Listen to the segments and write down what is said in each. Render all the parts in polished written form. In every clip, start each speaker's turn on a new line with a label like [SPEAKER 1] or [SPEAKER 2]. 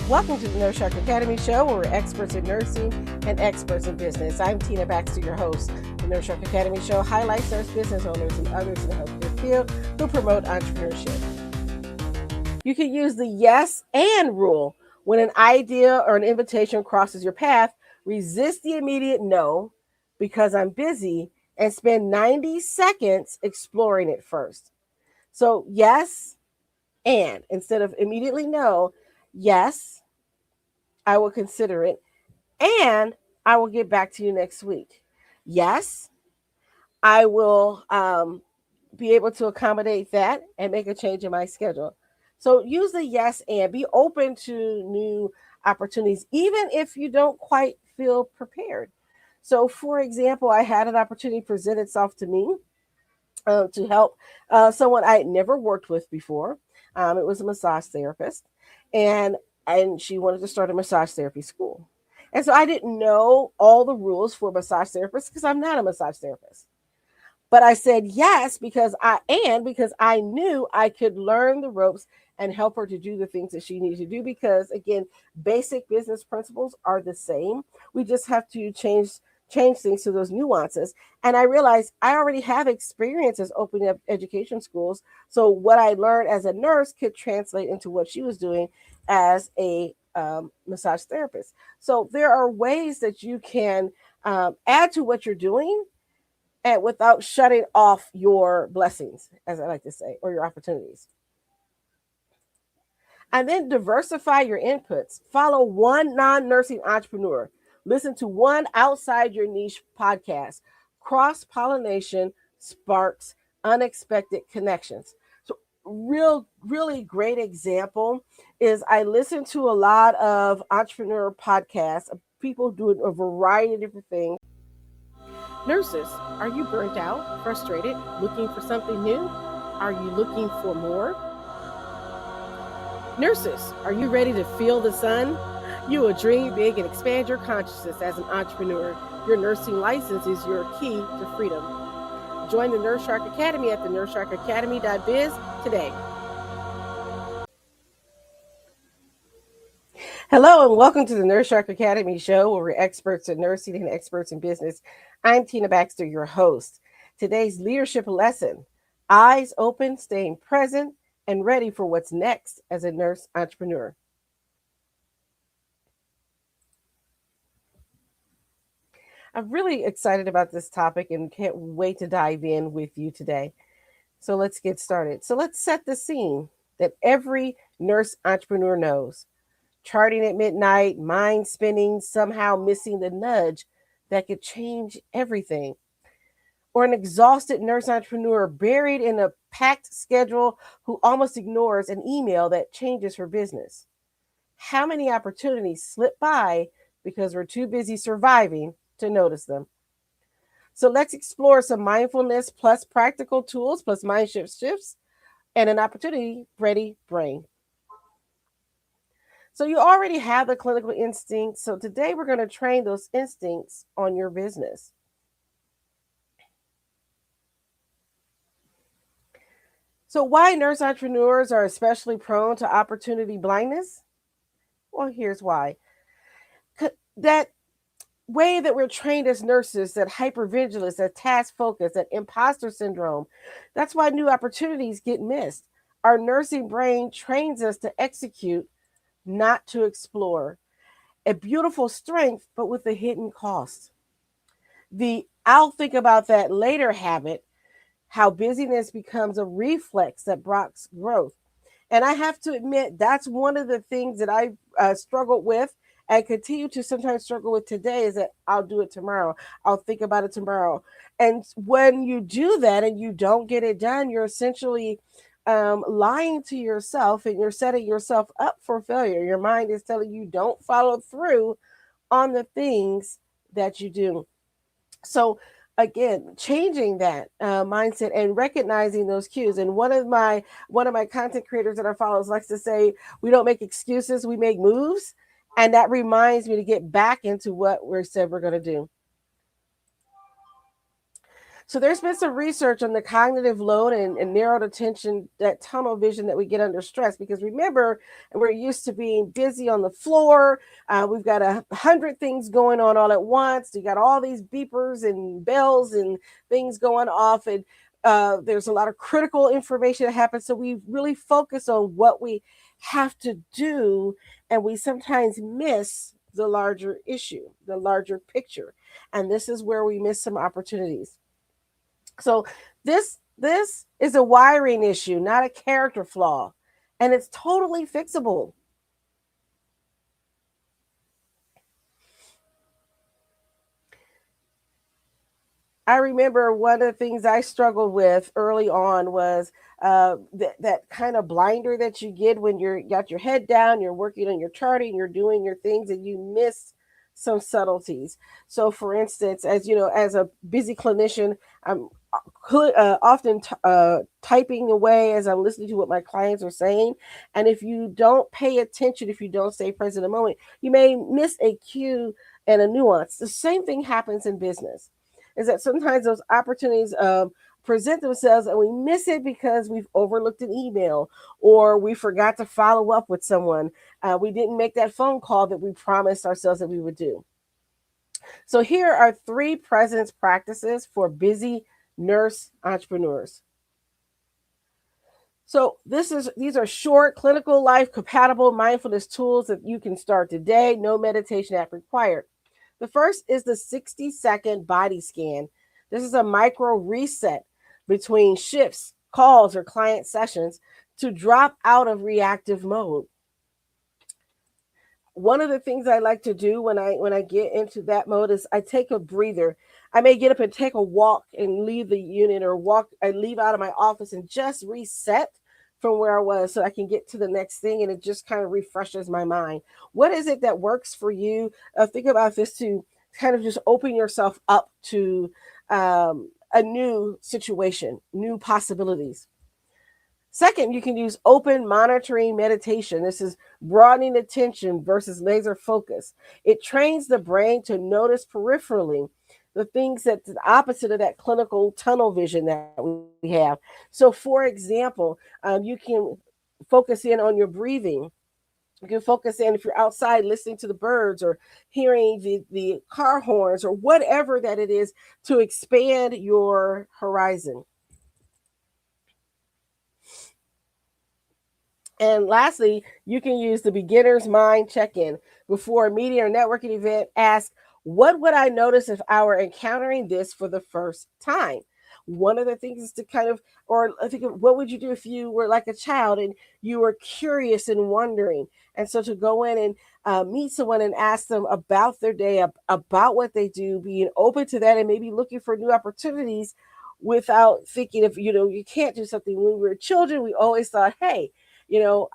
[SPEAKER 1] Welcome to the Nurse Shark Academy show, where we're experts in nursing and experts in business. I'm Tina Baxter, your host. The Nurse Shark Academy show highlights nurse business owners and others in the healthcare field who promote entrepreneurship. You can use the yes and rule. When an idea or an invitation crosses your path, resist the immediate no because I'm busy and spend 90 seconds exploring it first. So, yes, and instead of immediately no, yes, I will consider it, and I will get back to you next week. Yes, I will be able to accommodate that and make a change in my schedule. So use the yes and be open to new opportunities, even if you don't quite feel prepared. So, for example, I had an opportunity present itself to me to help someone I had never worked with before. It was a massage therapist, and she wanted to start a massage therapy school. And so I didn't know all the rules for massage therapists because I'm not a massage therapist. But I said yes because I knew I could learn the ropes and help her to do the things that she needed to do, because again, basic business principles are the same. We just have to change things to those nuances. And I realized I already have experience as opening up education schools. So what I learned as a nurse could translate into what she was doing as a massage therapist. So there are ways that you can add to what you're doing and without shutting off your blessings, as I like to say, or your opportunities. And then diversify your inputs. Follow one non-nursing entrepreneur. Listen to one outside your niche podcast. Cross-pollination sparks unexpected connections. So really great example is I listen to a lot of entrepreneur podcasts, of people doing a variety of different things. Nurses, are you burnt out, frustrated, looking for something new? Are you looking for more? Nurses, are you ready to feel the sun? You will dream big and expand your consciousness as an entrepreneur. Your nursing license is your key to freedom. Join the Nurse Shark Academy at the nursesharkacademy.biz today. Hello and welcome to the Nurse Shark Academy show, where we're experts in nursing and experts in business. I'm Tina Baxter, your host. Today's leadership lesson: eyes open, staying present, and ready for what's next as a nurse entrepreneur. I'm really excited about this topic and can't wait to dive in with you today. So let's get started. So let's set the scene that every nurse entrepreneur knows. Charting at midnight, mind spinning, somehow missing the nudge that could change everything. Or an exhausted nurse entrepreneur buried in a packed schedule who almost ignores an email that changes her business. How many opportunities slip by because we're too busy surviving to notice them? So let's explore some mindfulness plus practical tools plus mind shifts and an opportunity ready brain. So you already have the clinical instincts. So today we're going to train those instincts on your business. So why nurse entrepreneurs are especially prone to opportunity blindness? Well, here's why. That way that we're trained as nurses, that hypervigilance, that task focus, that imposter syndrome, that's why new opportunities get missed. Our nursing brain trains us to execute, not to explore. A beautiful strength, but with a hidden cost. The I'll think about that later habit, how busyness becomes a reflex that blocks growth. And I have to admit, that's one of the things that I struggled with and continue to sometimes struggle with today, is that I'll do it tomorrow. I'll think about it tomorrow. And when you do that and you don't get it done, you're essentially lying to yourself, and you're setting yourself up for failure. Your mind is telling you don't follow through on the things that you do. So again, changing that mindset and recognizing those cues. And one of my content creators that I follow likes to say, we don't make excuses, we make moves. And that reminds me to get back into what we said we're going to do. So there's been some research on the cognitive load and narrowed attention, that tunnel vision that we get under stress. Because remember, we're used to being busy on the floor. We've got 100 things going on all at once. You got all these beepers and bells and things going off, and there's a lot of critical information that happens. So we really focus on what we have to do, and we sometimes miss the larger issue, the larger picture. And this is where we miss some opportunities. So this is a wiring issue, not a character flaw, and it's totally fixable. I remember one of the things I struggled with early on was that kind of blinder that you get when you're got your head down, you're working on your charting, you're doing your things, and you miss some subtleties. So, for instance, as you know, as a busy clinician, I'm often typing away as I'm listening to what my clients are saying. And if you don't pay attention, if you don't stay present in the moment, you may miss a cue and a nuance. The same thing happens in business, is that sometimes those opportunities present themselves and we miss it because we've overlooked an email, or we forgot to follow up with someone. We didn't make that phone call that we promised ourselves that we would do. So here are 3 presence practices for busy nurse entrepreneurs. So these are short, clinical life compatible mindfulness tools that you can start today. No meditation app required. The first is the 60-second body scan. This is a micro reset between shifts, calls, or client sessions to drop out of reactive mode. One of the things I like to do when I get into that mode is I take a breather. I may get up and take a walk and leave the unit, or walk I leave out of my office and just reset from where I was so I can get to the next thing, and it just kind of refreshes my mind. What is it that works for you? Think about this to kind of just open yourself up to a new situation, new possibilities. Second, you can use open monitoring meditation. This is broadening attention versus laser focus. It trains the brain to notice peripherally the things that's the opposite of that clinical tunnel vision that we have. So, for example, you can focus in on your breathing. You can focus in if you're outside listening to the birds, or hearing the car horns, or whatever that it is, to expand your horizon. And lastly, you can use the beginner's mind check-in. Before a meeting or networking event, ask, what would I notice if I were encountering this for the first time? One of the things is to kind of, or I think, what would you do if you were like a child and you were curious and wondering? And so to go in and meet someone and ask them about their day, about what they do, being open to that, and maybe looking for new opportunities without thinking, if you can't do something. When we were children, we always thought, hey,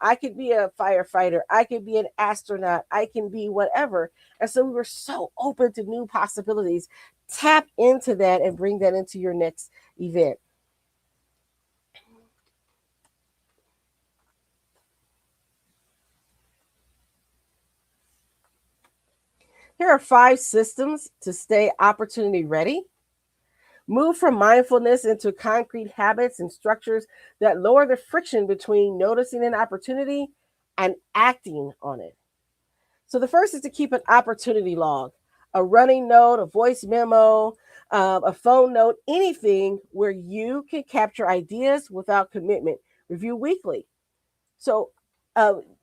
[SPEAKER 1] I could be a firefighter, I could be an astronaut, I can be whatever. And so we were so open to new possibilities. Tap into that and bring that into your next event. Here are 5 systems to stay opportunity ready. Move from mindfulness into concrete habits and structures that lower the friction between noticing an opportunity and acting on it. So the first is to keep an opportunity log, a running note, a voice memo, a phone note, anything where you can capture ideas without commitment. Review weekly. So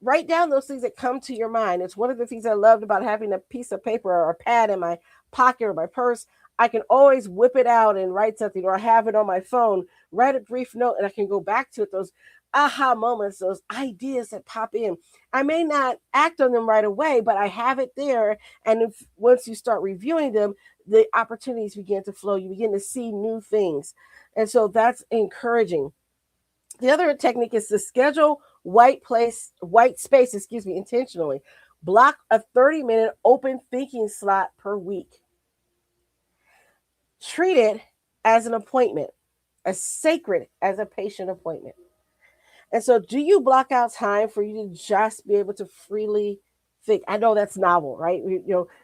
[SPEAKER 1] write down those things that come to your mind. It's one of the things I loved about having a piece of paper or a pad in my pocket or my purse. I can always whip it out and write something, or have it on my phone, write a brief note, and I can go back to it. Those aha moments, those ideas that pop in. I may not act on them right away, but I have it there. And once you start reviewing them, the opportunities begin to flow. You begin to see new things. And so that's encouraging. The other technique is to schedule white space, intentionally. Block a 30-minute open thinking slot per week. Treat it as an appointment, as sacred as a patient appointment. And so, do you block out time for you to just be able to freely think? I know that's novel, right?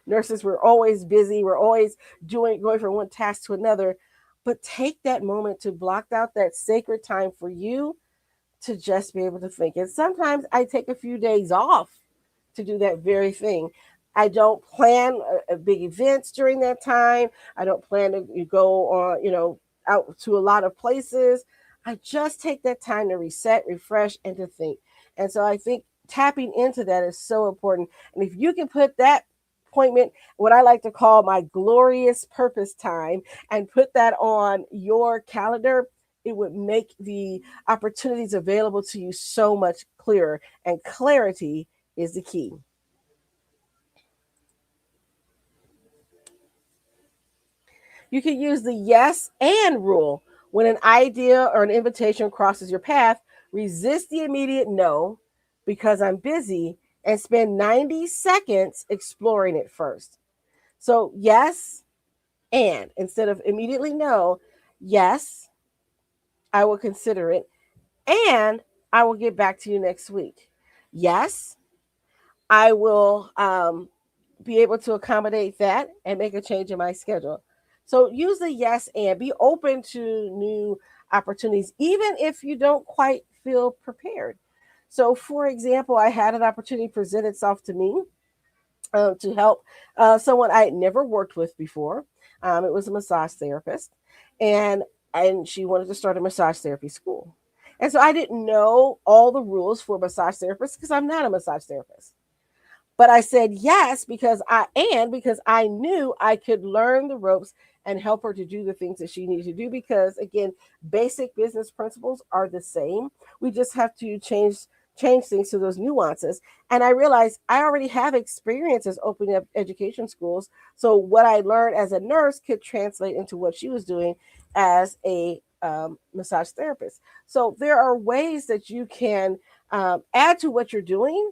[SPEAKER 1] Nurses, we're always busy. We're always going from one task to another. but take that moment to block out that sacred time for you to just be able to think. And sometimes I take a few days off to do that very thing. I don't plan big events during that time. I don't plan to go on, out to a lot of places. I just take that time to reset, refresh, and to think. And so I think tapping into that is so important. And if you can put that appointment, what I like to call my glorious purpose time, and put that on your calendar, it would make the opportunities available to you so much clearer. And clarity is the key. You can use the yes and rule. When an idea or an invitation crosses your path, resist the immediate no because I'm busy and spend 90 seconds exploring it first. So, yes, and instead of immediately no, yes, I will consider it, and I will get back to you next week. Yes, I will be able to accommodate that and make a change in my schedule. So use the yes and be open to new opportunities, even if you don't quite feel prepared. So, for example, I had an opportunity present itself to me to help someone I had never worked with before. It was a massage therapist, and she wanted to start a massage therapy school. And so I didn't know all the rules for massage therapists because I'm not a massage therapist. But I said yes because I knew I could learn the ropes and help her to do the things that she needed to do, because again, basic business principles are the same. We just have to change things to those nuances. And I realized I already have experience as opening up education schools. So what I learned as a nurse could translate into what she was doing as a massage therapist. So there are ways that you can add to what you're doing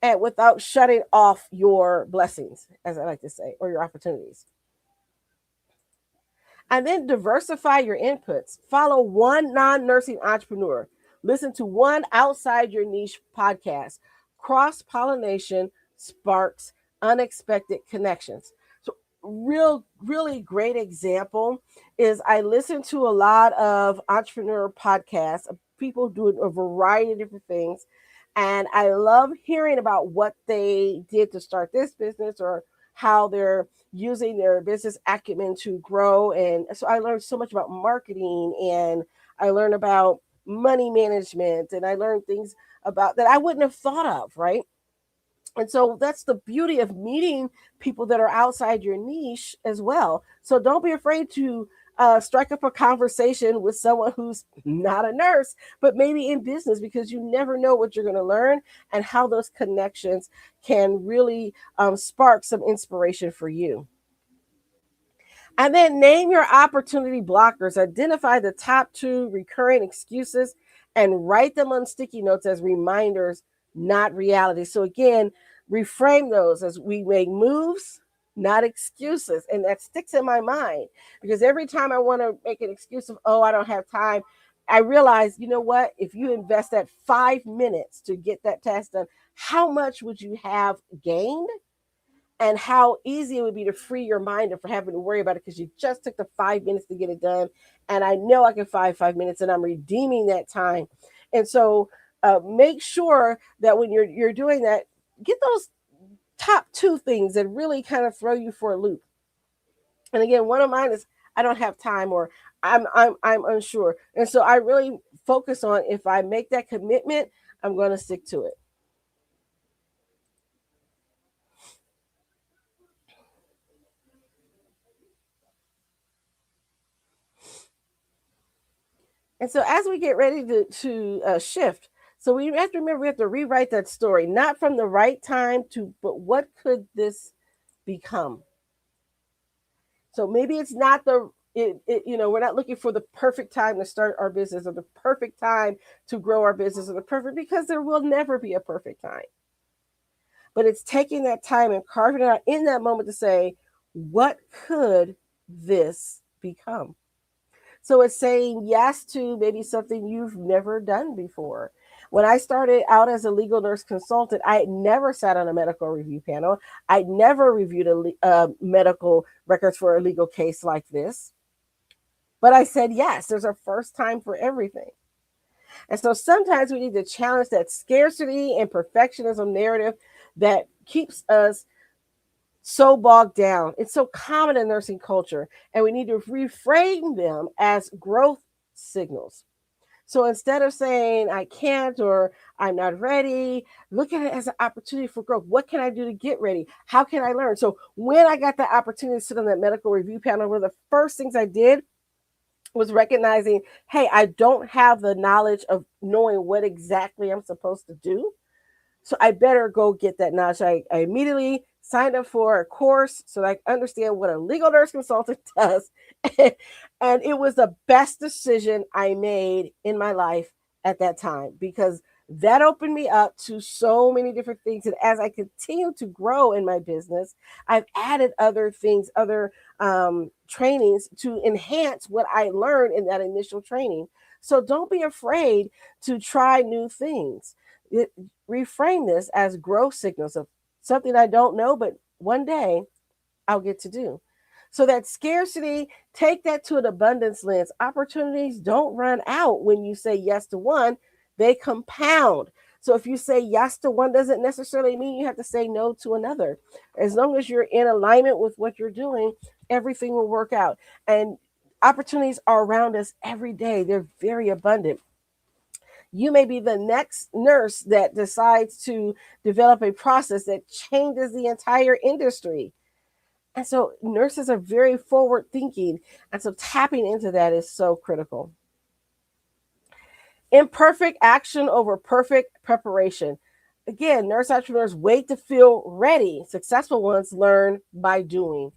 [SPEAKER 1] and without shutting off your blessings, as I like to say, or your opportunities. And then diversify your inputs. Follow one non nursing entrepreneur. Listen to one outside your niche podcast. Cross pollination sparks unexpected connections. So, really great example is I listen to a lot of entrepreneur podcasts, of people doing a variety of different things. And I love hearing about what they did to start this business, or how they're using their business acumen to grow. And so I learned so much about marketing, and I learned about money management, and I learned things about that I wouldn't have thought of, right? And so that's the beauty of meeting people that are outside your niche as well. So don't be afraid to strike up a conversation with someone who's not a nurse, but maybe in business, because you never know what you're going to learn and how those connections can really spark some inspiration for you. And then name your opportunity blockers. Identify the top two recurring excuses and write them on sticky notes as reminders, not reality. So, again, reframe those as we make moves, not excuses. And that sticks in my mind because every time I want to make an excuse of, oh, I don't have time, I realize, you know what? If you invest that 5 minutes to get that task done, how much would you have gained? And how easy it would be to free your mind and for having to worry about it because you just took the 5 minutes to get it done. And I know I can find 5 minutes, and I'm redeeming that time. And so make sure that when you're doing that, get those top two things that really kind of throw you for a loop. And again, one of mine is I don't have time, or I'm unsure. And so I really focus on, if I make that commitment, I'm going to stick to it. And so as we get ready to shift, so we have to remember we have to rewrite that story, not from the right time to, but what could this become? So maybe it's not we're not looking for the perfect time to start our business, or the perfect time to grow our business, or the perfect, because there will never be a perfect time. But it's taking that time and carving it out in that moment to say, what could this become? So it's saying yes to maybe something you've never done before. When I started out as a legal nurse consultant, I had never sat on a medical review panel. I'd never reviewed medical records for a legal case like this. But I said yes. There's a first time for everything. And so sometimes we need to challenge that scarcity and perfectionism narrative that keeps us so bogged down. It's so common in nursing culture, and we need to reframe them as growth signals. So instead of saying I can't or I'm not ready, look at it as an opportunity for growth. What can I do to get ready? How can I learn? So when I got the opportunity to sit on that medical review panel, one of the first things I did was recognizing, hey, I don't have the knowledge of knowing what exactly I'm supposed to do. So I better go get that knowledge. I immediately signed up for a course so that I can understand what a legal nurse consultant does. And it was the best decision I made in my life at that time, because that opened me up to so many different things. And as I continue to grow in my business, I've added other things, other trainings to enhance what I learned in that initial training. So don't be afraid to try new things. Reframe this as growth signals of something I don't know, but one day I'll get to do. So that scarcity, take that to an abundance lens. Opportunities don't run out when you say yes to one, they compound. So if you say yes to one, doesn't necessarily mean you have to say no to another. As long as you're in alignment with what you're doing, everything will work out. And opportunities are around us every day. They're very abundant. You may be the next nurse that decides to develop a process that changes the entire industry. And so nurses are very forward thinking. And so tapping into that is so critical. Imperfect action over perfect preparation. Again, nurse entrepreneurs wait to feel ready. Successful ones learn by doing.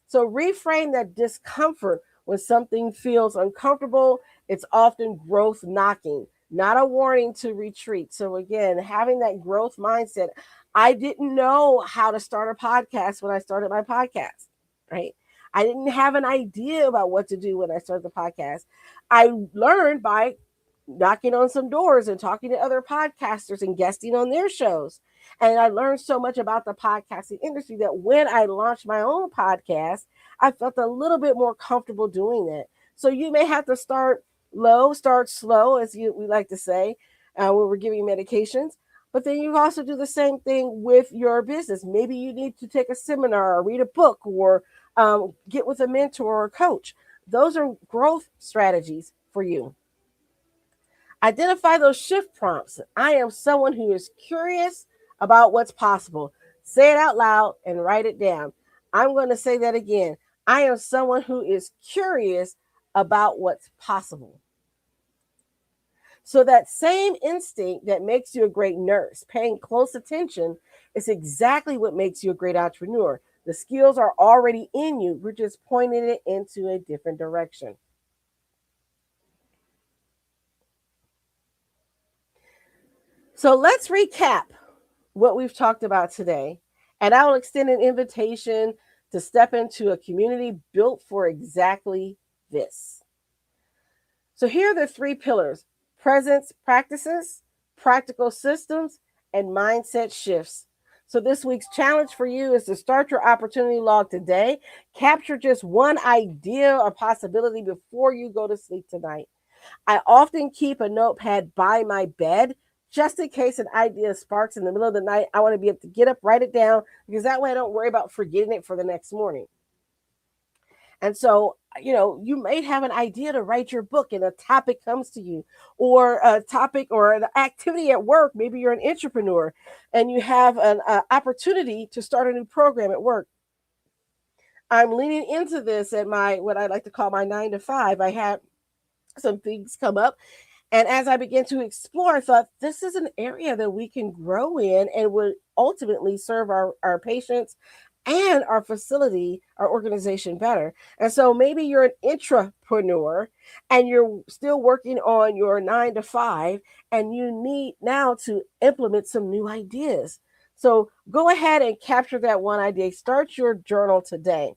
[SPEAKER 1] So reframe that discomfort. When something feels uncomfortable, it's often growth knocking, not a warning to retreat. So again, having that growth mindset. I didn't know how to start a podcast when I started my podcast, right? I didn't have an idea about what to do when I started the podcast. I learned by knocking on some doors and talking to other podcasters and guesting on their shows. And I learned so much about the podcasting industry that when I launched my own podcast, I felt a little bit more comfortable doing that. So you may have to start low, start slow, as we like to say, when we're giving medications. But then you also do the same thing with your business. Maybe you need to take a seminar or read a book or get with a mentor or a coach. Those are growth strategies for you. Identify those shift prompts. I am someone who is curious about what's possible. Say it out loud and write it down. I'm going to say that again. I am someone who is curious about what's possible. So that same instinct that makes you a great nurse, paying close attention, is exactly what makes you a great entrepreneur. The skills are already in you. We're just pointing it into a different direction. So let's recap what we've talked about today. And I will extend an invitation to step into a community built for exactly this. So here are the three pillars: presence practices, practical systems, and mindset shifts. So this week's challenge for you is to start your opportunity log today. Capture just one idea or possibility before you go to sleep tonight. I often keep a notepad by my bed just in case an idea sparks in the middle of the night. I want to be able to get up, write it down, because that way I don't worry about forgetting it for the next morning. And so, you may have an idea to write your book and a topic comes to you, or a topic or an activity at work. Maybe you're an entrepreneur and you have an opportunity to start a new program at work. I'm leaning into this at what I like to call my 9 to 5. I had some things come up. And as I began to explore, I thought this is an area that we can grow in and would ultimately serve our patients and our facility, our organization better. And so maybe you're an intrapreneur and you're still working on your 9 to 5 and you need now to implement some new ideas. So go ahead and capture that one idea. Start your journal today.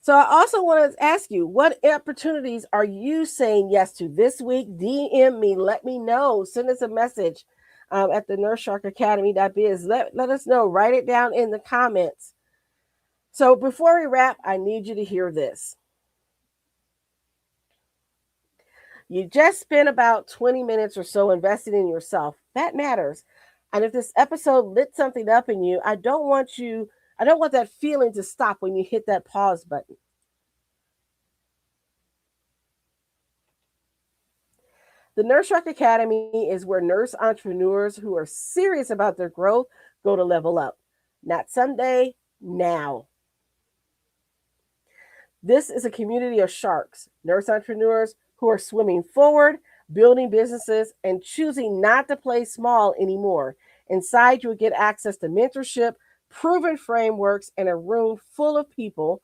[SPEAKER 1] So I also want to ask you, what opportunities are you saying yes to this week? DM me, let me know, send us a message at the nurse shark academy.biz. Let us know, write it down in the comments. So before we wrap, I need you to hear this. You just spent about 20 minutes or so investing in yourself. That matters. And if this episode lit something up in you, I don't want that feeling to stop when you hit that pause button. The Nurse Shark Academy is where nurse entrepreneurs who are serious about their growth go to level up. Not someday, now. This is a community of sharks, nurse entrepreneurs who are swimming forward, building businesses, and choosing not to play small anymore. Inside, you'll get access to mentorship, proven frameworks, and a room full of people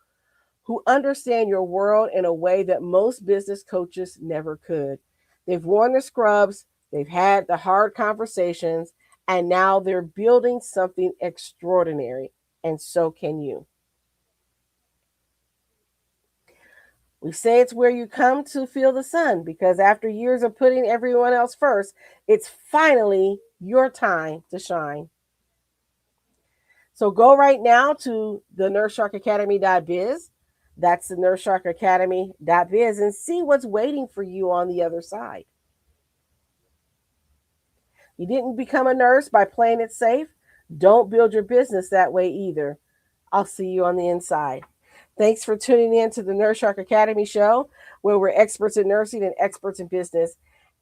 [SPEAKER 1] who understand your world in a way that most business coaches never could. They've worn the scrubs, they've had the hard conversations, and now they're building something extraordinary. And so can you. We say it's where you come to feel the sun because after years of putting everyone else first, it's finally your time to shine. So go right now to the NurseSharkAcademy.biz. That's the NurseSharkAcademy.biz and see what's waiting for you on the other side. You didn't become a nurse by playing it safe. Don't build your business that way either. I'll see you on the inside. Thanks for tuning in to the Nurse Shark Academy show, where we're experts in nursing and experts in business.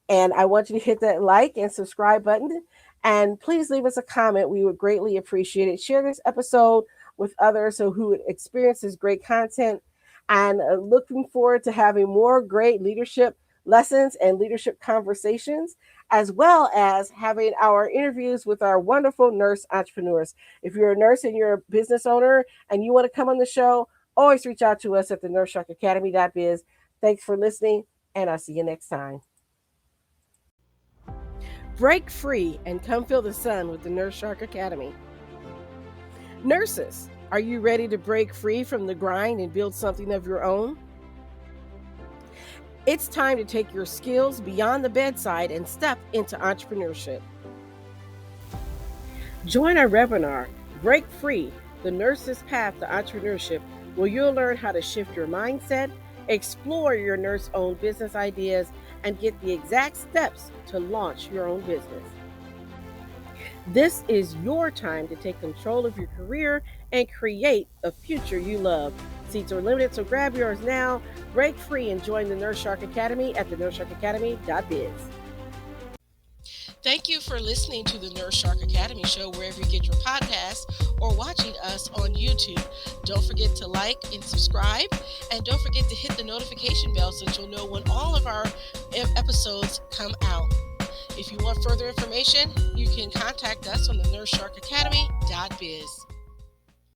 [SPEAKER 1] And I want you to hit that like and subscribe button. And please leave us a comment. We would greatly appreciate it. Share this episode with others who would experience this great content. And looking forward to having more great leadership lessons and leadership conversations, as well as having our interviews with our wonderful nurse entrepreneurs. If you're a nurse and you're a business owner and you want to come on the show, always reach out to us at the NurseSharkAcademy.biz. Thanks for listening, and I'll see you next time. Break free and come feel the sun with the Nurse Shark Academy. Nurses, are you ready to break free from the grind and build something of your own? It's time to take your skills beyond the bedside and step into entrepreneurship. Join our webinar, Break Free, the Nurse's Path to Entrepreneurship, where you'll learn how to shift your mindset, explore your nurse-owned business ideas, and get the exact steps to launch your own business. This is your time to take control of your career and create a future you love. Seats are limited, so grab yours now. Break free and join the Nurse Shark Academy at the NurseSharkAcademy.biz. Thank you for listening to the Nurse Shark Academy show wherever you get your podcasts or watching us on YouTube. Don't forget to like and subscribe, and don't forget to hit the notification bell so that you'll know when all of our episodes come out. If you want further information, you can contact us on the NurseSharkAcademy.biz.